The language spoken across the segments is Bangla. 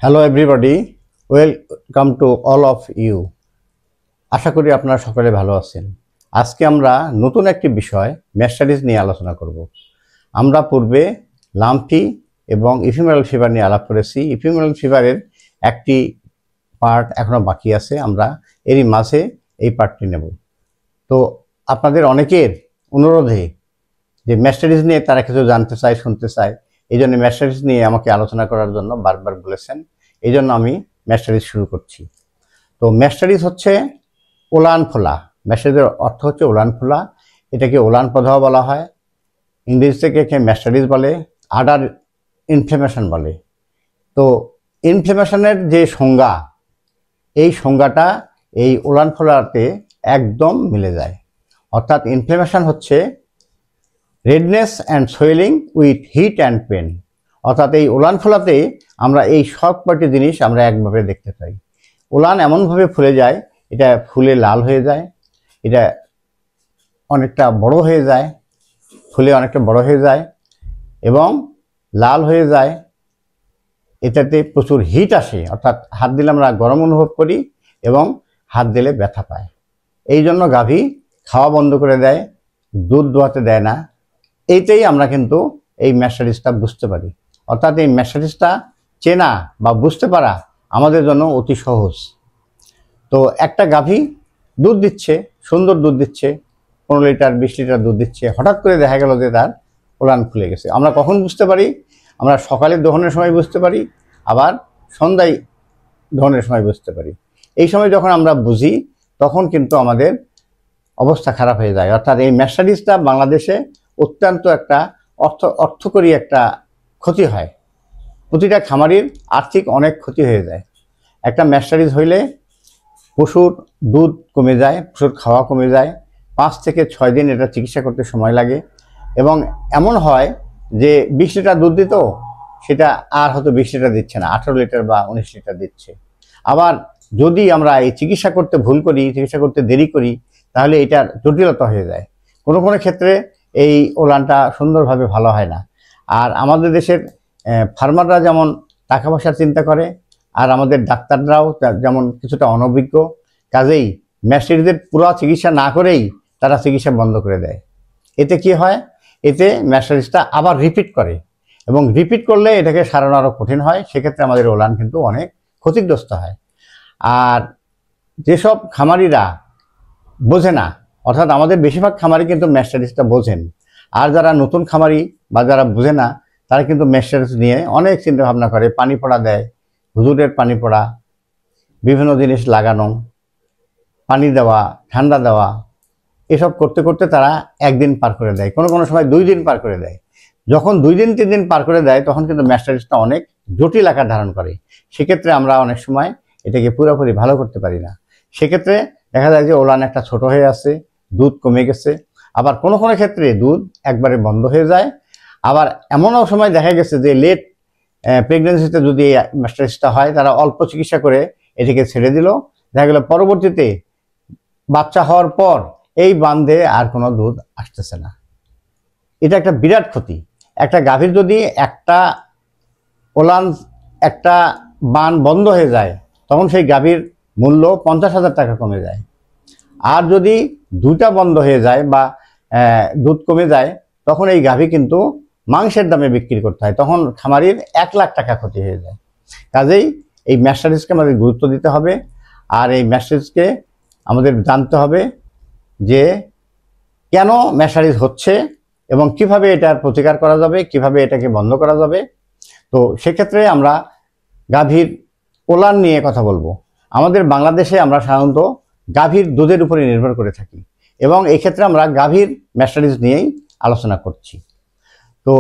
Hello everybody, welcome to all of you. আশা করি আপনারা সকলে ভালো আছেন। আজকে আমরা নতুন একটি বিষয় ম্যাস্টারিজ নিয়ে আলোচনা করব। আমরা পূর্বে লাম্পি এবং ইফিমেরাল ফিভার নিয়ে আলাপ করেছি। ইফিমেরাল ফিভারের একটি পার্ট এখনও বাকি আছে, আমরা এরই মাঝে এই পার্টটি নেব। তো আপনাদের অনেকের অনুরোধে যে ম্যাস্টারিজ নিয়ে তারা কিছু জানতে চায়, শুনতে চায়, এই জন্য ম্যাস্টারিজ নিয়ে আমাকে আলোচনা করার জন্য বারবার বলেছেন। এই জন্য আমি ম্যাস্টারিজ শুরু করছি। তো ম্যাস্টারিজ হচ্ছে ওলান ফোলা। ম্যাস্টারিজের অর্থ হচ্ছে ওলান ফোলা। এটাকে ওলান প্রদাহ বলা হয়। ইংরেজি থেকে একে ম্যাস্টারিজ বলে, আডার ইনফ্লেমেশন বলে। তো ইনফ্লেমেশনের যে সংজ্ঞা, এই সংজ্ঞাটা এই ওলান ফোলাতে একদম মিলে যায়। অর্থাৎ ইনফ্লেমেশন হচ্ছে redness and swelling with heat and pain. অর্থাৎ এই ওলান ফোলাতে আমরা এই সব কয়টি জিনিস আমরা একভাবে দেখতে পাই। ওলান এমনভাবে ফুলে যায়, এটা ফুলে লাল হয়ে যায়, এটা অনেকটা বড় হয়ে যায়, ফুলে অনেকটা বড় হয়ে যায় এবং লাল হয়ে যায়। এটাতে প্রচুর হিট আসে, অর্থাৎ হাত দিলে আমরা গরম অনুভব করি এবং হাত দিলে ব্যথা পায়। এই জন্য গাভী খাওয়া বন্ধ করে দেয়, দুধ দোয়াতে দেয় না। এইটাই আমরা কিন্তু এই ম্যাস্টারিজটা বুঝতে পারি। অর্থাৎ এই ম্যাস্টারিজটা চেনা বা বুঝতে পারা আমাদের জন্য অতি সহজ। তো একটা গাভী দুধ দিচ্ছে, সুন্দর দুধ দিচ্ছে, 15 লিটার 20 লিটার দুধ দিচ্ছে, হঠাৎ করে দেখা গেল যে তার ওলান খুলে গেছে। আমরা কখন বুঝতে পারি? আমরা সকালে দহনের সময় বুঝতে পারি, আবার সন্ধ্যায় দহনের সময় বুঝতে পারি। এই সময় যখন আমরা বুঝি তখন কিন্তু আমাদের অবস্থা খারাপ হয়ে যায়। অর্থাৎ এই ম্যাস্টারিজটা বাংলাদেশে অত্যন্ত একটা অর্থকরী একটা ক্ষতি হয়। প্রতিটা খামারির আর্থিক অনেক ক্ষতি হয়ে যায়। একটা ম্যাস্টারিজ হইলে পশুর দুধ কমে যায়, পশুর খাওয়া কমে যায়। 5 থেকে 6 দিন এটা চিকিৎসা করতে সময় লাগে এবং এমন হয় যে 20 লিটার দুধ দিত, সেটা আর হয়তো 20 লিটার দিচ্ছে না, 18 লিটার বা 19 লিটার দিচ্ছে। আবার যদি আমরা এই চিকিৎসা করতে ভুল করি, চিকিৎসা করতে দেরি করি, তাহলে এটার জটিলতা হয়ে যায়। কোনো কোনো ক্ষেত্রে এই ওলানটা সুন্দরভাবে ভালো হয় না। আর আমাদের দেশের ফার্মাররা যেমন টাকা পয়সার চিন্তা করে, আর আমাদের ডাক্তাররাও যেমন কিছুটা অনভিজ্ঞ, কাজেই ম্যাস্টারিজের পুরো চিকিৎসা না করেই তারা চিকিৎসা বন্ধ করে দেয়। এতে কি হয়? এতে ম্যাস্টারিজটা আবার রিপিট করে এবং রিপিট করলে এটাকে সারানো আরও কঠিন হয়। সেক্ষেত্রে আমাদের ওলান কিন্তু অনেক ক্ষতিগ্রস্ত হয়। আর যেসব খামারিরা বোঝে না, অর্থাৎ আমাদের বেশিরভাগ খামারি কিন্তু ম্যাস্টারিজটা বোঝেন, আর যারা নতুন খামারি বা যারা বোঝে না তারা কিন্তু ম্যাস্টারিজ নিয়ে অনেক চিন্তা ভাবনা করে। পানি পড়া দেয়, হুজুরের পানি পড়া, বিভিন্ন জিনিস লাগানো, পানি দেওয়া, ঠান্ডা দেওয়া, এসব করতে করতে তারা একদিন পার করে দেয়, কোনো কোনো সময় 2 দিন পার করে দেয়। যখন 2 দিন 3 দিন পার করে দেয় তখন কিন্তু ম্যাস্টারিজটা অনেক জটিল আকার ধারণ করে। সেক্ষেত্রে আমরা অনেক সময় এটাকে পুরোপুরি ভালো করতে পারি না। সেক্ষেত্রে দেখা যায় যে ওলান একটা ছোট হয়ে আছে, দুধ কমে গেছে। আবার কোনো কোনো ক্ষেত্রে দুধ একবারে বন্ধ হয়ে যায়। আবার এমনও সময় দেখা গেছে যে লেট প্রেগনেন্সিতে যদি এই ম্যাস্টারিজটা হয়, তারা অল্প চিকিৎসা করে এটাকে ছেড়ে দিল। দেখা গেল পরবর্তীতে বাচ্চা হওয়ার পর এই বান্ধে আর কোনো দুধ আসতেছে না। এটা একটা বিরাট ক্ষতি। একটা গাভীর যদি একটা ওলান, একটা বান বন্ধ হয়ে যায়, তখন সেই গাভীর মূল্য 50,000 টাকা কমে যায়। আর যদি 2টা বন্ধ হয়ে যায় বা দুধ কমে যায়, তখন এই গাভী কিন্তু মাংসের দামে বিক্রি করতে হয়, তখন খামারির 1 লাখ টাকা ক্ষতি হয়ে যায়। কাজেই এই ম্যাস্টারিজকে আমাদের গুরুত্ব দিতে হবে। আর এই ম্যাস্টারিজকে আমাদের জানতে হবে যে কেন ম্যাস্টারিজ হচ্ছে এবং কিভাবে এটার প্রতিকার করা যাবে, কিভাবে এটাকে বন্ধ করা যাবে। তো সেক্ষেত্রে আমরা গাভীর ওলান নিয়ে কথা বলবো। আমাদের বাংলাদেশে আমরা সাধারণত গাভীর দুধের উপরে নির্ভর করে থাকি এবং এই ক্ষেত্রে আমরা গাভীর ম্যাস্টারিজ নিয়েই আলোচনা করছি। তো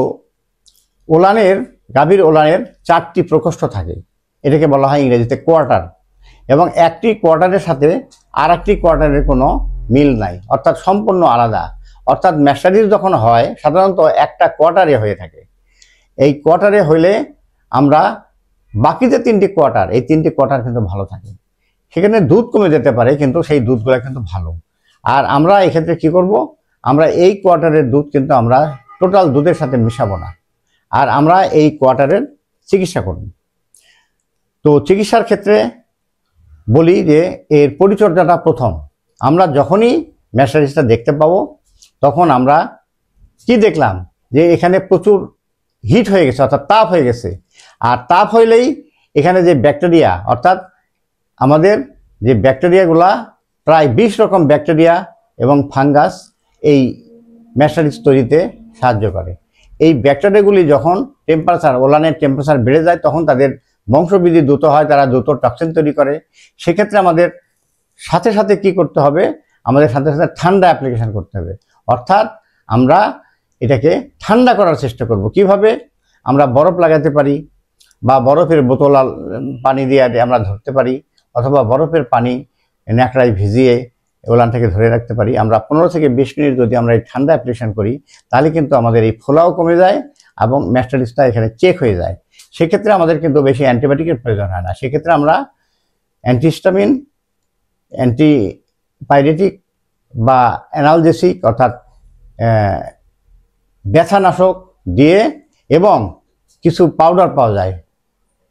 গাভীর ওলানের 4টি প্রকোষ্ঠ থাকে। এটাকে বলা হয় ইংরেজিতে কোয়ার্টার, এবং একটি কোয়ার্টারের সাথে আর একটি কোয়ার্টারের কোনো মিল নাই, অর্থাৎ সম্পূর্ণ আলাদা। অর্থাৎ ম্যাস্টারিজ যখন হয় সাধারণত একটা কোয়ার্টারে হয়ে থাকে। এই কোয়ার্টারে হইলে আমরা বাকি যে 3টি কোয়ার্টার, এই 3টি কোয়ার্টার কিন্তু ভালো থাকে। সেখানে দুধ কমে যেতে পারে কিন্তু সেই দুধগুলো কিন্তু ভালো। আর আমরা এক্ষেত্রে কি করব? আমরা এই কোয়ার্টারের দুধ কিন্তু আমরা টোটাল দুধের সাথে মিশাবো না, আর আমরা এই কোয়ার্টারের চিকিৎসা করব। তো চিকিৎসার ক্ষেত্রে বলি যে এর পরিচর্যাটা প্রথম। আমরা যখনই ম্যাস্টাইটিসটা দেখতে পাবো তখন আমরা কি দেখলাম যে এখানে প্রচুর হিট হয়ে গেছে, অর্থাৎ তাপ হয়ে গেছে। আর তাপ হইলেই এখানে যে ব্যাকটেরিয়া, অর্থাৎ আমাদের যে ব্যাকটেরিয়াগুলা প্রায় 20 রকম ব্যাকটেরিয়া এবং ফাঙ্গাস এই ম্যাস্টাইটিস তৈরিতে সাহায্য করে। এই ব্যাকটেরিয়াগুলি যখন ওলানের টেম্পারেচার বেড়ে যায় তখন তাদের বংশবৃদ্ধি দ্রুত হয়, তারা দ্রুত টক্সিন তৈরি করে। সেক্ষেত্রে আমাদের সাথে সাথে কি করতে হবে, আমাদের সাথে সাথে ঠান্ডা অ্যাপ্লিকেশন করতে হবে। অর্থাৎ আমরা এটাকে ঠান্ডা করার চেষ্টা করব। কিভাবে? আমরা বরফ লাগাতে পারি, বা বরফের বোতল পানি দিয়ে আমরা ধরতে পারি, অথবা বরফের পানি ন্যাকড়ায় ভিজিয়ে ওলানটাকে ধরে রাখতে পারি। আমরা 15 থেকে 20 মিনিট যদি আমরা এই ঠান্ডা অ্যাপ্লিকেশন করি তাহলে কিন্তু আমাদের এই ফোলাও কমে যায় এবং ম্যাস্টাইটিসটা এখানে চেক হয়ে যায়। সেক্ষেত্রে আমাদের কিন্তু বেশি অ্যান্টিবায়োটিকের প্রয়োজন হয় না। সেক্ষেত্রে আমরা অ্যান্টিহিস্টামিন, অ্যান্টিপাইরেটিক বা অ্যানালজেসিক অর্থাৎ ব্যথানাশক দিয়ে এবং কিছু পাউডার পাওয়া যায়,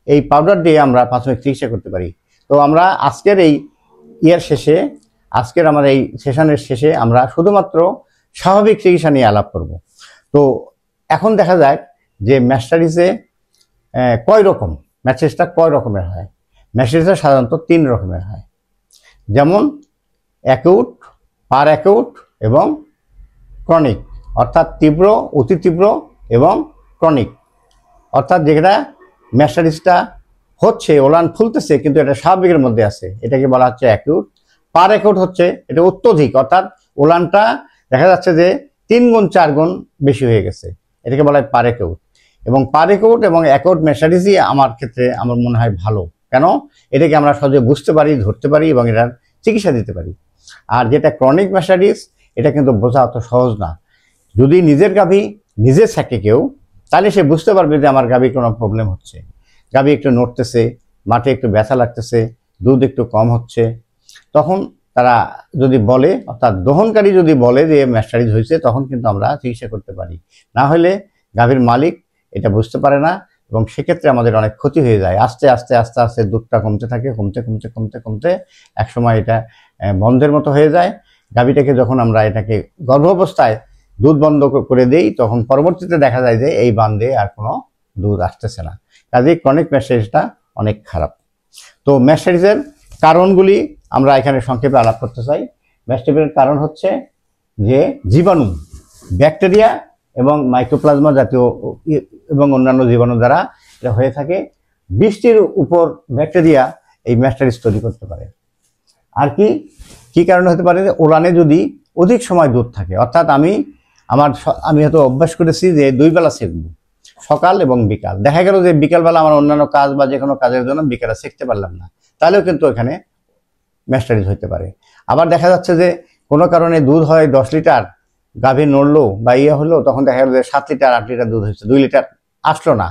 এই পাউডার দিয়ে আমরা প্রাথমিক চিকিৎসা করতে পারি। তো আমরা আজকের এই আমার এই সেশনের শেষে আমরা শুধুমাত্র স্বাভাবিক চিকিৎসা নিয়ে আলাপ করব। তো এখন দেখা যায় যে ম্যাস্টাইটিসে ম্যাস্টাইটিসটা কয় রকমের হয়। ম্যাস্টাইটিসটা সাধারণত 3 রকমের হয়, যেমন অ্যাকিউট, পার অ্যাকিউট এবং ক্রনিক। অর্থাৎ তীব্র, অতি তীব্র এবং ক্রনিক। অর্থাৎ যেটা ম্যাস্টাইটিসটা হচ্ছে, ওলান ফুলতেছে কিন্তু এটা স্বাভাবিকের মধ্যে আছে, এটাকে বলা হচ্ছে অ্যাকিউট। পার অ্যাকিউট হচ্ছে এটা অত্যধিক, অর্থাৎ ওলানটা দেখা যাচ্ছে যে 3 গুণ 4 গুণ বেশি হয়ে গেছে, এটাকে বলা হয় পার অ্যাকিউট। এবং পার অ্যাকিউট এবং অ্যাকিউট ম্যাস্টাইটিসই আমার ক্ষেত্রে আমার মনে হয় ভালো। কেন? এটাকে আমরা সহজে বুঝতে পারি, ধরতে পারি এবং এটার চিকিৎসা দিতে পারি। আর যেটা ক্রনিক ম্যাস্টাইটিস, এটা কিন্তু বোঝা অত সহজ না। যদি নিজের গাভী নিজে থাকে কেউ, তাহলে সে বুঝতে পারবে যে আমার গাভীর কোনো প্রবলেম হচ্ছে, গাভী একটু নড়তেছে, মাঠে একটু ব্যথা লাগতেছে, দুধ একটু কম হচ্ছে। তখন তারা যদি বলে, অর্থাৎ দহনকারী যদি বলে যে ম্যাস্টাইটিস হয়েছে, তখন কিন্তু আমরা চিকিৎসা করতে পারি। না হলে গাভীর মালিক এটা বুঝতে পারে না এবং সেক্ষেত্রে আমাদের অনেক ক্ষতি হয়ে যায়। আস্তে আস্তে আস্তে আস্তে দুধটা কমতে থাকে, কমতে কমতে কমতে কমতে একসময় এটা বন্ধের মতো হয়ে যায়। গাভীটাকে যখন আমরা এটাকে গর্ভাবস্থায় দুধ বন্ধ করে দেই, তখন পরবর্তীতে দেখা যায় যে এই বান্ধে আর কোনো দুধ আসতেছে না। কাজেই ক্রনিক ম্যাস্টাইটিসটা অনেক খারাপ। তো ম্যাস্টাইটিসের কারণগুলি আমরা এখানে সংক্ষেপে আলাপ করতে চাই। ম্যাস্টাইটিসের কারণ হচ্ছে যে জীবাণু, ব্যাকটেরিয়া এবং মাইক্রোপ্লাজমা জাতীয় এবং অন্যান্য জীবাণু দ্বারা এটা হয়ে থাকে। 20টির উপর ব্যাকটেরিয়া এই ম্যাস্টাইটিস তৈরি করতে পারে। আর কি কারণে হতে পারে? ওলানে যদি অধিক সময় দুধ থাকে, অর্থাৎ আমি হয়তো অভ্যাস করেছি যে 2 বেলা সেঁকবো, সকাল এবং বিকাল। দেখা গেল যে বিকালবেলা আমার অন্যান্য কাজ বা যে কোনো কাজের জন্য বিকালে সেঁকতে পারলাম না, তাহলেও কিন্তু এখানে ম্যাস্টাইটিস হতে পারে। আবার দেখা যাচ্ছে যে কোনো কারণে দুধ হয় 10 লিটার, গাভী নড়লো বা হলো, তখন দেখা গেল যে 7 লিটার 8 লিটার দুধ হচ্ছে, 2 লিটার আসলো না।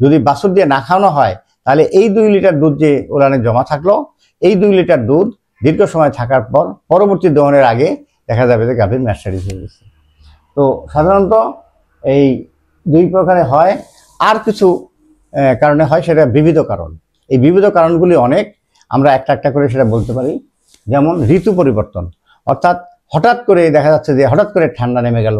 যদি বাছুর দিয়ে না খাওয়ানো হয় তাহলে এই 2 লিটার দুধ যে ওলানে জমা থাকলো, এই 2 লিটার দুধ দীর্ঘ সময় থাকার পর পরবর্তী দহনের আগে দেখা যাবে যে গাভীর ম্যাস্টাইটিস হয়ে গেছে। তো সাধারণত এই 2 প্রকারে হয়। আর কিছু কারণে হয়, সেটা বিবিধ কারণ। এই বিবিধ কারণগুলি অনেক, আমরা একটা একটা করে সেটা বলতে পারি। যেমন ঋতু পরিবর্তন, অর্থাৎ হঠাৎ করে দেখা যাচ্ছে যে হঠাৎ করে ঠান্ডা নেমে গেল,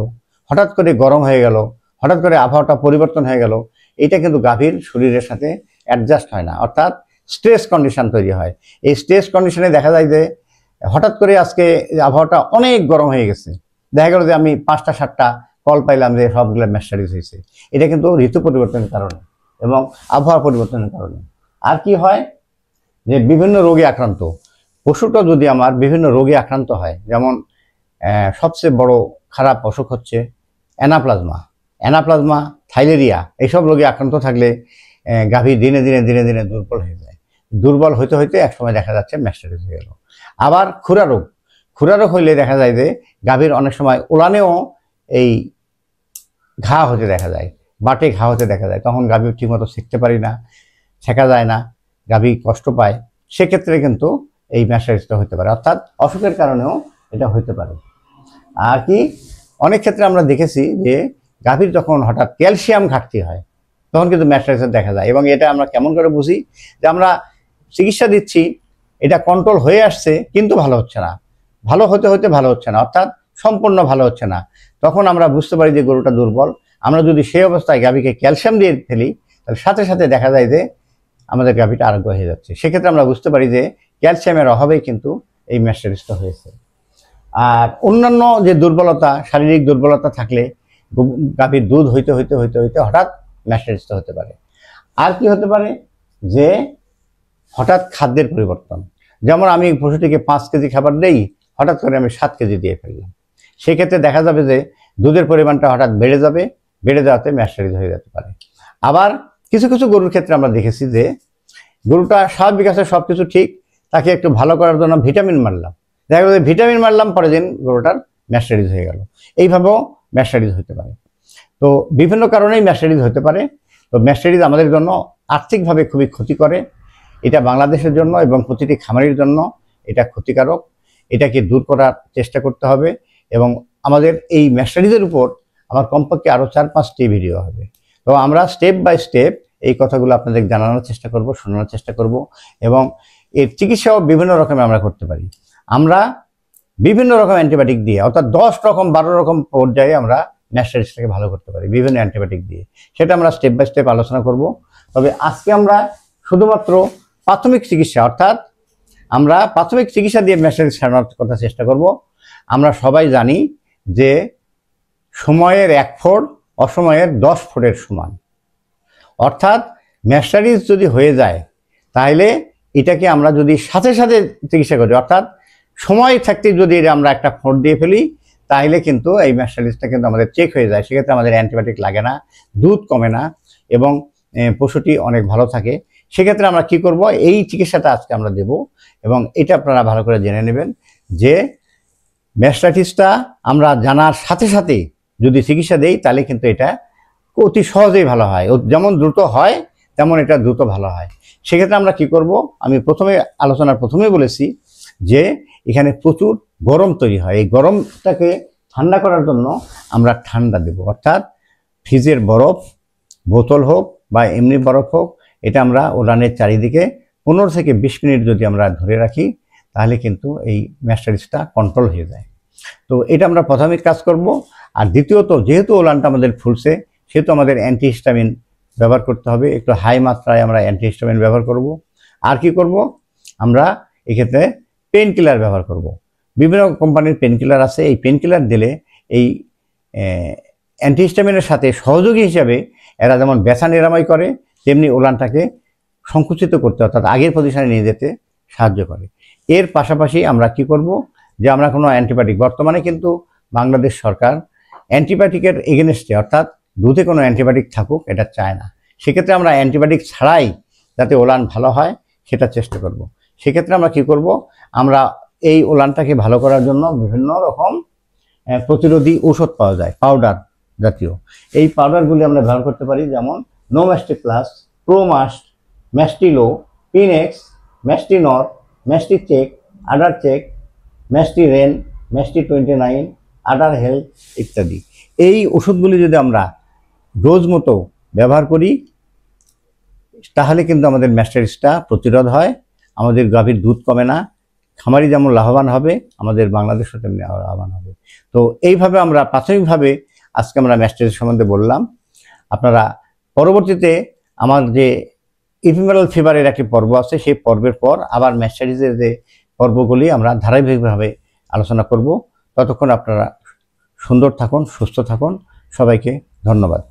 হঠাৎ করে গরম হয়ে গেল, হঠাৎ করে আবহাওয়াটা পরিবর্তন হয়ে গেল। এটা কিন্তু গাভীর শরীরের সাথে অ্যাডজাস্ট হয় না, অর্থাৎ স্ট্রেস কন্ডিশন তৈরি হয়। এই স্ট্রেস কন্ডিশনে দেখা যায় যে হঠাৎ করে আজকে আবহাওয়াটা অনেক গরম হয়ে গেছে, দেখা গেল যে আমি 5টা 7টা কল পাইলাম যে সবগুলো ম্যাস্টাইটিস হয়েছে। এটা কিন্তু ঋতু পরিবর্তনের কারণে এবং আবহাওয়া পরিবর্তনের কারণে। আর কি হয় যে বিভিন্ন রোগে আক্রান্ত পশুটা যদি আমার বিভিন্ন রোগে আক্রান্ত হয়, যেমন সবচেয়ে বড় খারাপ অসুখ হচ্ছে অ্যানাপ্লাজমা, থাইলেরিয়া। এইসব রোগে আক্রান্ত থাকলে গাভী দিনে দিনে দিনে দিনে দুর্বল হয়ে যায়। দুর্বল হইতে হইতে একসময় দেখা যাচ্ছে ম্যাস্টাইটিস হয়ে গেল। আবার খুরা রোগ হইলে দেখা যায় যে গাভীর অনেক সময় ওলানেও এই ঘা হতে দেখা যায়, বাটে ঘা হতে দেখা যায়। তখন গাভী ঠিকমতো সেঁকতে পারি না, ছেঁকা যায় না, গাভী কষ্ট পায়। সেক্ষেত্রে কিন্তু এই ম্যাস্টাইটিসটা হতে পারে, অর্থাৎ অসুখের কারণেও এটা হতে পারে। আর অনেক ক্ষেত্রে আমরা দেখেছি যে গাভীর যখন হঠাৎ ক্যালসিয়াম ঘাটতি হয়, তখন কিন্তু ম্যাস্টারাইটিস দেখা যায়। এবং এটা আমরা কেমন করে বুঝি, যে আমরা চিকিৎসা দিচ্ছি, এটা কন্ট্রোল হয়ে আসছে কিন্তু ভালো হচ্ছে না, ভালো হতে হতে ভালো হচ্ছে না, অর্থাৎ সম্পূর্ণ ভালো হচ্ছে না, তখন আমরা বুঝতে পারি যে গরুটা দুর্বল। আমরা যদি সেই অবস্থায় গাভীকে ক্যালসিয়াম দিয়ে ফেলি, তাহলে সাথে সাথে দেখা যায় যে আমাদের গাভীটা আরোগ্য হয়ে যাচ্ছে। সেক্ষেত্রে আমরা বুঝতে পারি যে ক্যালসিয়ামের অভাবেই কিন্তু এই ম্যাস্টারাইটিসটা হয়েছে। আর অন্যান্য যে দুর্বলতা, শারীরিক দুর্বলতা থাকলে গাভীর দুধ হইতে হইতে হইতে হইতে হঠাৎ ম্যাস্টারাইটিসটা হতে পারে। আর কি হতে পারে, যে হঠাৎ খাদ্যের পরিবর্তন, যেমন আমি পশুটিকে 5 কেজি খাবার দেই, হঠাৎ করে আমি 7 কেজি দিয়ে ফেললাম, সেক্ষেত্রে দেখা যাবে যে দুধের পরিমাণটা হঠাৎ বেড়ে যাবে, বেড়ে যাওয়াতে ম্যাস্টারাইটিস হয়ে যেতে পারে। আবার কিছু কিছু গরুর ক্ষেত্রে আমরা দেখেছি যে গরুটা স্বাভাবিক আছে, সব কিছু ঠিক, তাকে একটু ভালো করার জন্য ভিটামিন মারলাম, দেখা যাবে ভিটামিন মারলাম, পরের দিন গরুটার ম্যাস্টারাইটিস হয়ে গেল। এইভাবেও ম্যাস্টারাইটিস হতে পারে। তো বিভিন্ন কারণেই ম্যাস্টারাইটিস হতে পারে। তো ম্যাস্টারাইটিস আমাদের জন্য আর্থিকভাবে খুবই ক্ষতি করে, এটা বাংলাদেশের জন্য এবং প্রতিটি খামারির জন্য এটা ক্ষতিকারক। এটাকে দূর করার চেষ্টা করতে হবে। এবং আমাদের এই ম্যাস্টারাইটিসের উপর আমার কমপক্ষে আরও 4-5টি ভিডিও হবে। তো আমরা স্টেপ বাই স্টেপ এই কথাগুলো আপনাদের জানানোর চেষ্টা করব, শোনানোর চেষ্টা করব। এবং এর চিকিৎসাও বিভিন্ন রকমের আমরা করতে পারি। আমরা বিভিন্ন রকম অ্যান্টিবায়োটিক দিয়ে, অর্থাৎ 10 রকম 12 রকম পর্যায়ে আমরা ম্যাস্টারাইটিসটাকে ভালো করতে পারি বিভিন্ন অ্যান্টিবায়োটিক দিয়ে। সেটা আমরা স্টেপ বাই স্টেপ আলোচনা করব। তবে আজকে আমরা শুধুমাত্র প্রাথমিক চিকিৎসা, অর্থাৎ আমরা প্রাথমিক চিকিৎসা দিয়ে ম্যাস্টারাইটিস সারানোর কথা চেষ্টা করব। আমরা সবাই জানি যে সময়ের 1 ফোঁট অসময়ের 10 ফোঁটের সমান, অর্থাৎ ম্যাস্টারাইটিস যদি হয়ে যায় তাহলে এটাকে আমরা যদি সাথে সাথে চিকিৎসা করি, অর্থাৎ সময় থাকতে যদি আমরা একটা ফোঁট দিয়ে ফেলি, তাহলে কিন্তু এই ম্যাস্টারাইটিসটা কিন্তু আমাদের চেক হয়ে যায়। সেক্ষেত্রে আমাদের অ্যান্টিবায়োটিক লাগে না, দুধ কমে না এবং পশুটি অনেক ভালো থাকে। সেক্ষেত্রে আমরা কি করব, এই চিকিৎসাটা আজকে আমরা দেব। এবং এটা আপনারা ভালো করে জেনে নেবেন যে ম্যাস্টারাইটিসটা আমরা জানার সাথে সাথে যদি চিকিৎসা দেই, তাহলে কিন্তু এটা অতি সহজেই ভালো হয়। যেমন দ্রুত হয় তেমন এটা দ্রুত ভালো হয়। সেক্ষেত্রে আমরা কি করব, আমি আলোচনার প্রথমেই বলেছি যে এখানে প্রচুর গরম তৈরি হয়। এই গরমটাকে ঠান্ডা করার জন্য আমরা ঠান্ডা দেব, অর্থাৎ ফ্রিজের বরফ, বোতল হোক বা এমনি বরফ হোক, এটা আমরা ওলানের চারিদিকে 15 থেকে 20 মিনিট যদি আমরা ধরে রাখি, তাহলে কিন্তু এই ম্যাস্টারাইটিসটা কন্ট্রোল হয়ে যায়। তো এটা আমরা প্রাথমিক কাজ করব। আর দ্বিতীয়ত, যেহেতু ওলানটা আমাদের ফুলছে, সেহেতু আমাদের অ্যান্টিহিস্টামিন ব্যবহার করতে হবে। একটু হাই মাত্রায় আমরা অ্যান্টিহিস্টামিন ব্যবহার করব। আর কি করব, আমরা এক্ষেত্রে পেন কিলার ব্যবহার করব। বিভিন্ন কোম্পানির পেন কিলার আছে। এই পেন কিলার দিলে এই অ্যান্টিহিস্টামিনের সাথে সহযোগী হিসাবে এরা যেমন ব্যথা নিরাময় করে, তেমনি ওলানটাকে সংকুচিত করতে, অর্থাৎ আগের পজিশনে নিয়ে যেতে সাহায্য করে। এর পাশাপাশি আমরা কি করব, যে আমরা কোনো অ্যান্টিবায়োটিক, বর্তমানে কিন্তু বাংলাদেশ সরকার অ্যান্টিবায়োটিকের এগেনস্টে, অর্থাৎ দুধে কোনো অ্যান্টিবায়োটিক থাকুক এটা চায় না। সেক্ষেত্রে আমরা অ্যান্টিবায়োটিক ছাড়াই যাতে ওলান ভালো হয় সেটা চেষ্টা করব। সেক্ষেত্রে আমরা কি করব, আমরা এই ওলানটাকে ভালো করার জন্য বিভিন্ন রকম প্রতিরোধী ঔষধ পাওয়া যায়, পাউডার জাতীয়। এই পাউডারগুলি আমরা ব্যবহার করতে পারি, যেমন নোম্যাস্টিক প্লাস, প্রোমাস্ট, ম্যাস্টিলো, পিনেক্স, ম্যাস্টিনর, ম্যাস্টিচেক, আডার চেক, ম্যাস্টিরেন, ম্যাস্টি 29, আডার হেলথ ইত্যাদি। এই ওষুধগুলি যদি আমরা ডোজ মতো ব্যবহার করি, তাহলে কিন্তু আমাদের ম্যাস্টারাইটিসটা প্রতিরোধ হয়, আমাদের গাভীর দুধ কমে না, খামারি যেমন লাভবান হবে, আমাদের বাংলাদেশও তেমনি লাভবান হবে। তো এইভাবে আমরা প্রাথমিকভাবে আজকে আমরা ম্যাস্টারাইটিস সম্বন্ধে বললাম। আপনারা পরবর্তীতে আমার যে ইপিমেরাল ফিভারের একটি পর্ব আছে, সেই পর্বের পর আবার ম্যাস্টারাইটিসের যে পর্বগুলি আমরা ধারাবাহিকভাবে আলোচনা করব। ততক্ষণ আপনারা সুন্দর থাকুন, সুস্থ থাকুন। সবাইকে ধন্যবাদ।